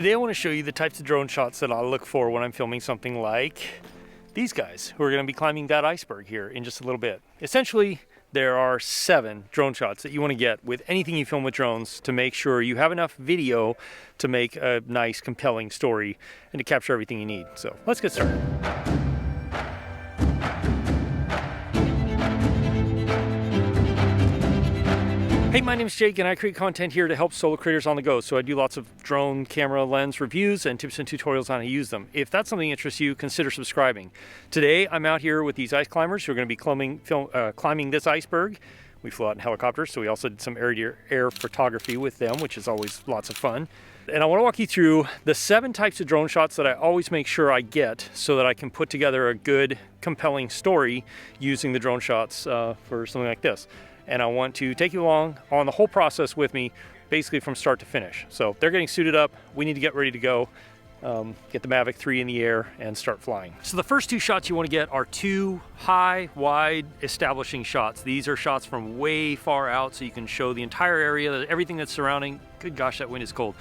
Today I want to show you the types of drone shots that I look for when I'm filming something like these guys who are going to be climbing that iceberg here in just a little bit. Essentially, there are 7 drone shots that you want to get with anything you film with drones to make sure you have enough video to make a nice, compelling story and to capture everything you need. So let's get started. Hey, my name is Jake and I create content here to help solo creators on the go. So I do lots of drone camera lens reviews and tips and tutorials on how to use them. If that's something that interests you, consider subscribing. Today, I'm out here with these ice climbers who are going to be climbing this iceberg. We flew out in helicopters, so we also did some air photography with them, which is always lots of fun. And I want to walk you through the 7 types of drone shots that I always make sure I get so that I can put together a good, compelling story using the drone shots for something like this. And I want to take you along on the whole process with me, basically from start to finish. So they're getting suited up, we need to get ready to go, get the Mavic 3 in the air and start flying. So the first 2 shots you want to get are 2 high, wide, establishing shots. These are shots from way far out so you can show the entire area, everything that's surrounding. Good gosh, that wind is cold.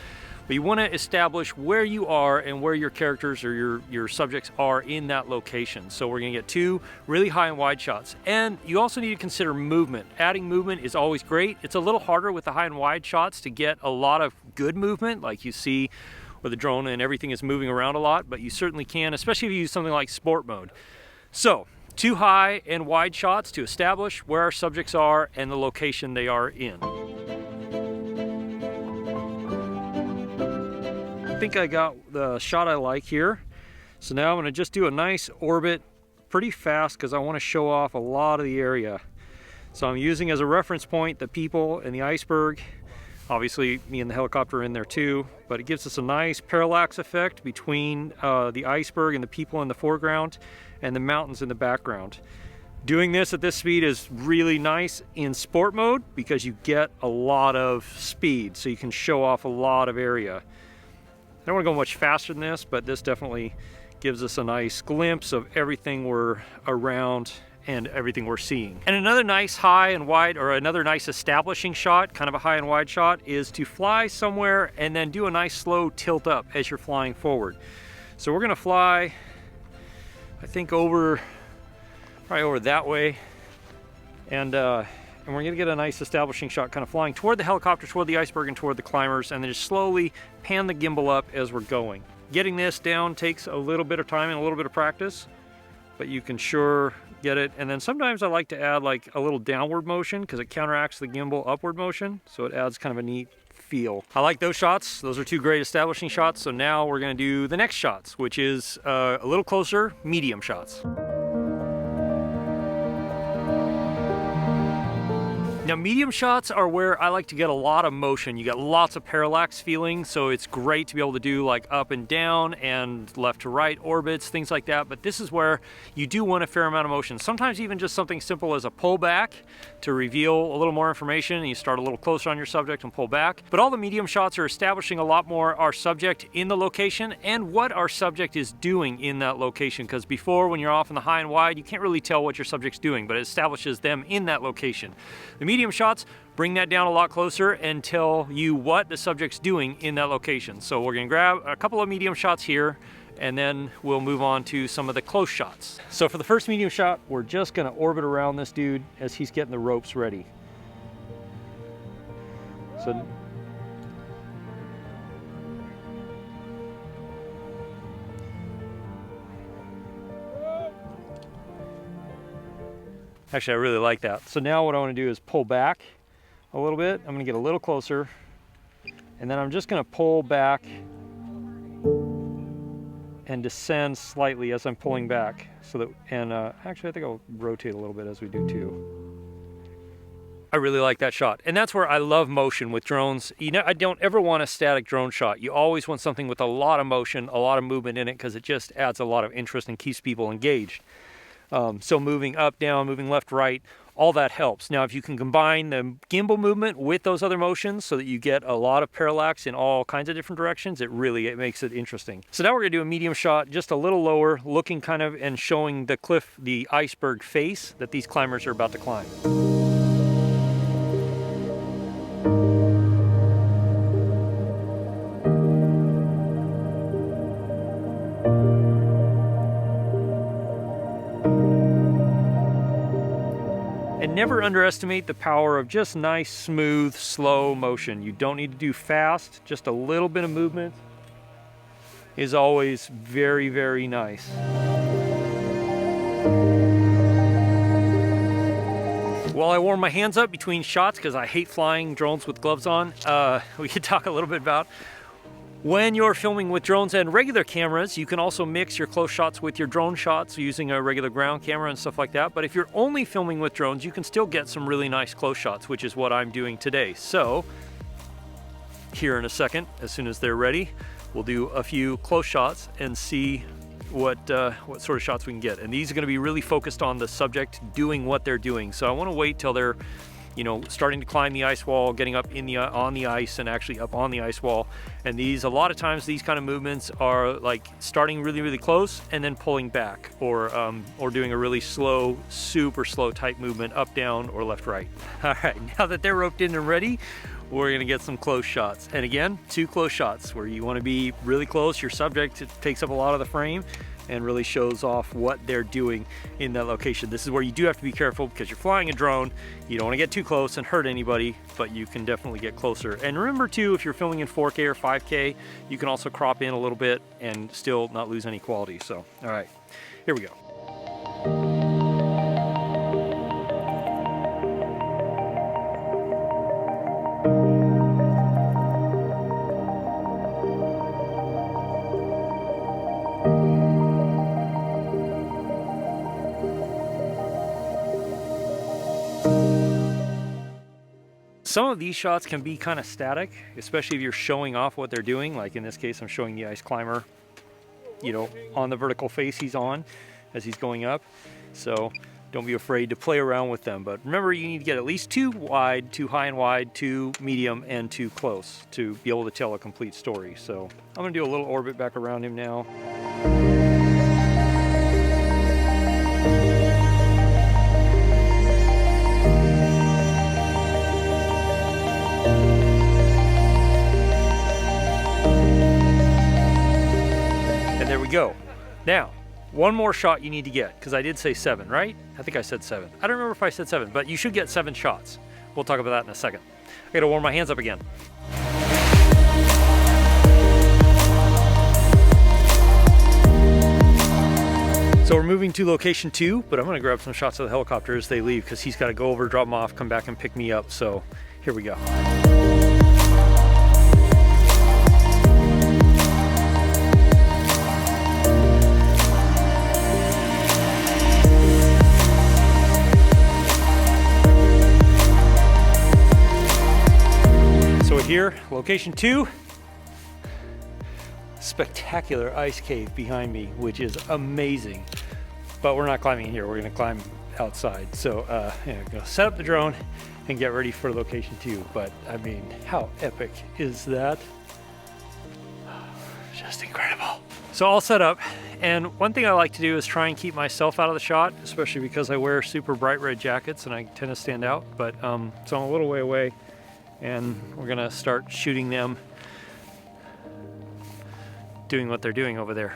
But you want to establish where you are and where your characters or your subjects are in that location. So we're going to get 2 really high and wide shots. And you also need to consider movement. Adding movement is always great. It's a little harder with the high and wide shots to get a lot of good movement, like you see where the drone and everything is moving around a lot, but you certainly can, especially if you use something like sport mode. So 2 high and wide shots to establish where our subjects are and the location they are in. I think I got the shot I like here. So now I'm going to just do a nice orbit pretty fast because I want to show off a lot of the area. So I'm using as a reference point the people and the iceberg. Obviously me and the helicopter are in there too, but it gives us a nice parallax effect between the iceberg and the people in the foreground and the mountains in the background. Doing this at this speed is really nice in sport mode because you get a lot of speed, so you can show off a lot of area. I don't want to go much faster than this, but this definitely gives us a nice glimpse of everything we're around and everything we're seeing. And another nice high and wide, or another nice establishing shot, kind of a high and wide shot, is to fly somewhere and then do a nice slow tilt up as you're flying forward. So we're going to fly, I think probably over that way, and we're going to get a nice establishing shot kind of flying toward the helicopter, toward the iceberg, and toward the climbers, and then just slowly pan the gimbal up as we're going. Getting this down takes a little bit of time and a little bit of practice, but you can sure get it. And then sometimes I like to add like a little downward motion because it counteracts the gimbal upward motion, so it adds kind of a neat feel. I like those shots. Those are 2 great establishing shots. So now we're going to do the next shots, which is a little closer, medium shots. Now medium shots are where I like to get a lot of motion. You get lots of parallax feeling, so it's great to be able to do like up and down and left to right orbits, things like that. But this is where you do want a fair amount of motion. Sometimes even just something simple as a pull back to reveal a little more information, and you start a little closer on your subject and pull back. But all the medium shots are establishing a lot more our subject in the location and what our subject is doing in that location. Because before, when you're off in the high and wide, you can't really tell what your subject's doing, but it establishes them in that location. The medium shots bring that down a lot closer and tell you what the subject's doing in that location. So we're going to grab a couple of medium shots here, and then we'll move on to some of the close shots. So for the first medium shot, we're just going to orbit around this dude as he's getting the ropes ready. So actually, I really like that. So now what I want to do is pull back a little bit. I'm going to get a little closer, and then I'm just going to pull back and descend slightly as I'm pulling back. So that, and actually I think I'll rotate a little bit as we do too. I really like that shot. And that's where I love motion with drones. You know, I don't ever want a static drone shot. You always want something with a lot of motion, a lot of movement in it, because it just adds a lot of interest and keeps people engaged. So moving up, down, moving left, right, all that helps. Now, if you can combine the gimbal movement with those other motions so that you get a lot of parallax in all kinds of different directions, it makes it interesting. So now we're gonna do a medium shot, just a little lower, looking kind of and showing the cliff, the iceberg face that these climbers are about to climb. never underestimate the power of just nice, smooth, slow motion. You don't need to do fast, just a little bit of movement is always very, very nice. While I warm my hands up between shots, because I hate flying drones with gloves on, we could talk a little bit about when you're filming with drones and regular cameras. You can also mix your close shots with your drone shots using a regular ground camera and stuff like that. But if you're only filming with drones, you can still get some really nice close shots, which is what I'm doing today. So here in a second, as soon as they're ready, we'll do a few close shots and see what sort of shots we can get. And these are going to be really focused on the subject doing what they're doing. So I want to wait till they're, you know, starting to climb the ice wall, getting up in the on the ice and actually up on the ice wall. And these, a lot of times, these kind of movements are like starting really, really close and then pulling back, or doing a really slow, super slow type movement up, down, or left, right. All right, now that they're roped in and ready, we're gonna get some close shots. And again, 2 close shots where you wanna be really close. Your subject takes up a lot of the frame and really shows off what they're doing in that location. This is where you do have to be careful because you're flying a drone. You don't wanna get too close and hurt anybody, but you can definitely get closer. And remember too, if you're filming in 4K or 5K, you can also crop in a little bit and still not lose any quality. So, all right, here we go. Some of these shots can be kind of static, especially if you're showing off what they're doing. Like in this case, I'm showing the ice climber, you know, on the vertical face he's on as he's going up. So don't be afraid to play around with them. But remember, you need to get at least 2 wide, 2 high and wide, 2 medium, and 2 close to be able to tell a complete story. So I'm gonna do a little orbit back around him now. Go. Now, one more shot you need to get, because I did say 7, right? I think I said 7. I don't remember if I said 7, but you should get 7 shots. We'll talk about that in a second. I gotta warm my hands up again. So we're moving to location 2, but I'm gonna grab some shots of the helicopter as they leave, because he's gotta go over, drop them off, come back and pick me up. So here we go. Here, location 2, spectacular ice cave behind me, which is amazing. But we're not climbing here, we're gonna climb outside. So yeah, I'm gonna set up the drone and get ready for location 2. But I mean, how epic is that? Just incredible. So all set up, and one thing I like to do is try and keep myself out of the shot, especially because I wear super bright red jackets and I tend to stand out. But so I'm a little way away, and we're gonna start shooting them doing what they're doing over there.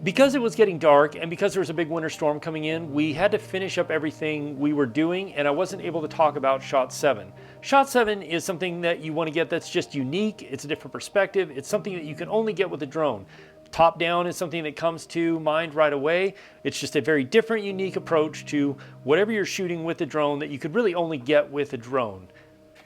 Because it was getting dark and because there was a big winter storm coming in, we had to finish up everything we were doing, and I wasn't able to talk about shot 7. Shot 7 is something that you want to get that's just unique. It's a different perspective. It's something that you can only get with a drone. Top down is something that comes to mind right away. It's just a very different, unique approach to whatever you're shooting with a drone that you could really only get with a drone.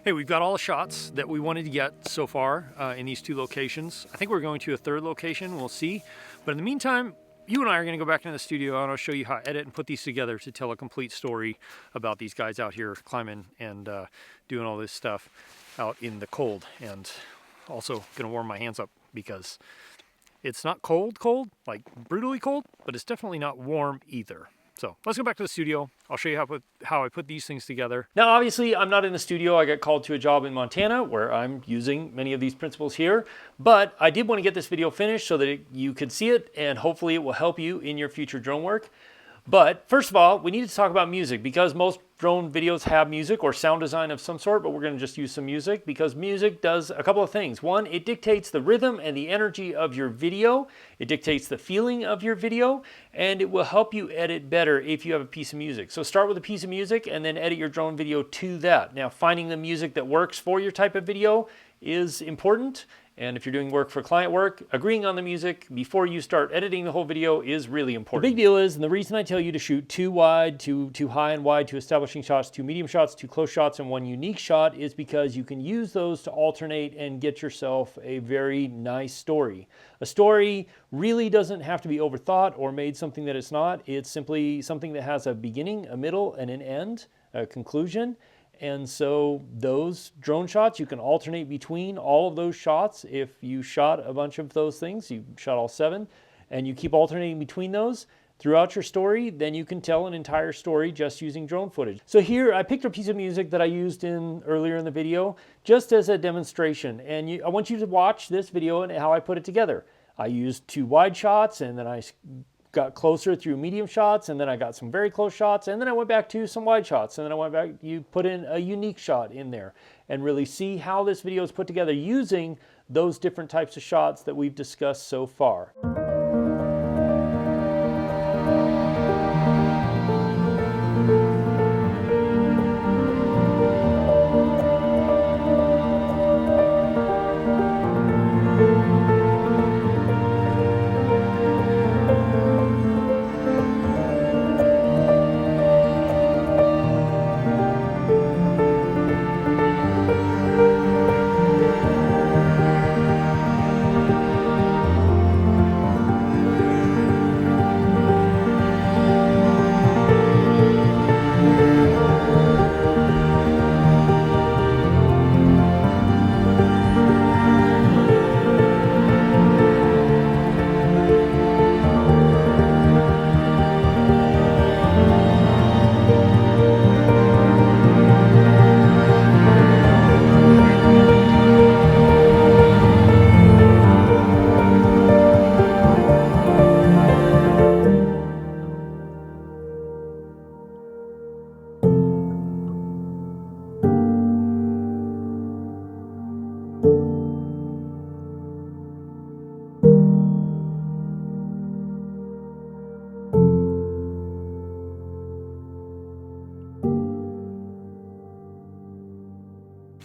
Hey, we've got all the shots that we wanted to get so far in these 2 locations. I think we're going to a 3rd location, we'll see. But in the meantime, you and I are gonna go back into the studio and I'll show you how to edit and put these together to tell a complete story about these guys out here climbing and doing all this stuff out in the cold. And also gonna warm my hands up because it's not cold, like brutally cold, but it's definitely not warm either. So let's go back to the studio. I'll show you how I put these things together. Now, obviously, I'm not in the studio. I got called to a job in Montana where I'm using many of these principles here. But I did want to get this video finished so that you could see it, and hopefully it will help you in your future drone work. But first of all, we need to talk about music because most drone videos have music or sound design of some sort, but we're going to just use some music because music does a couple of things. One, it dictates the rhythm and the energy of your video. It dictates the feeling of your video, and it will help you edit better if you have a piece of music. So start with a piece of music and then edit your drone video to that. Now, finding the music that works for your type of video is important. And if you're doing work for client work, agreeing on the music before you start editing the whole video is really important. The big deal is, and the reason I tell you to shoot 2 wide, 2 high and wide, 2 establishing shots, 2 medium shots, 2 close shots, and 1 unique shot is because you can use those to alternate and get yourself a very nice story. A story really doesn't have to be overthought or made something that it's not. It's simply something that has a beginning, a middle, and an end, a conclusion. And so those drone shots, you can alternate between all of those shots. If you shot a bunch of those things, you shot all 7, and you keep alternating between those throughout your story, then you can tell an entire story just using drone footage. So here, I picked a piece of music that I used earlier in the video just as a demonstration. And I want you to watch this video and how I put it together. I used 2 wide shots, and then I got closer through medium shots, and then I got some very close shots, and then I went back to some wide shots, and then I went back, you put in a unique shot in there, and really see how this video is put together using those different types of shots that we've discussed so far.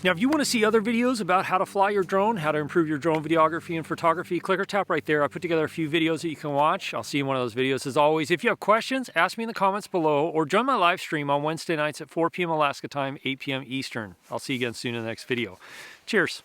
Now, if you want to see other videos about how to fly your drone, how to improve your drone videography and photography, click or tap right there. I put together a few videos that you can watch. I'll see you in one of those videos. As always, if you have questions, ask me in the comments below or join my live stream on Wednesday nights at 4 p.m. Alaska time, 8 p.m. Eastern. I'll see you again soon in the next video. Cheers.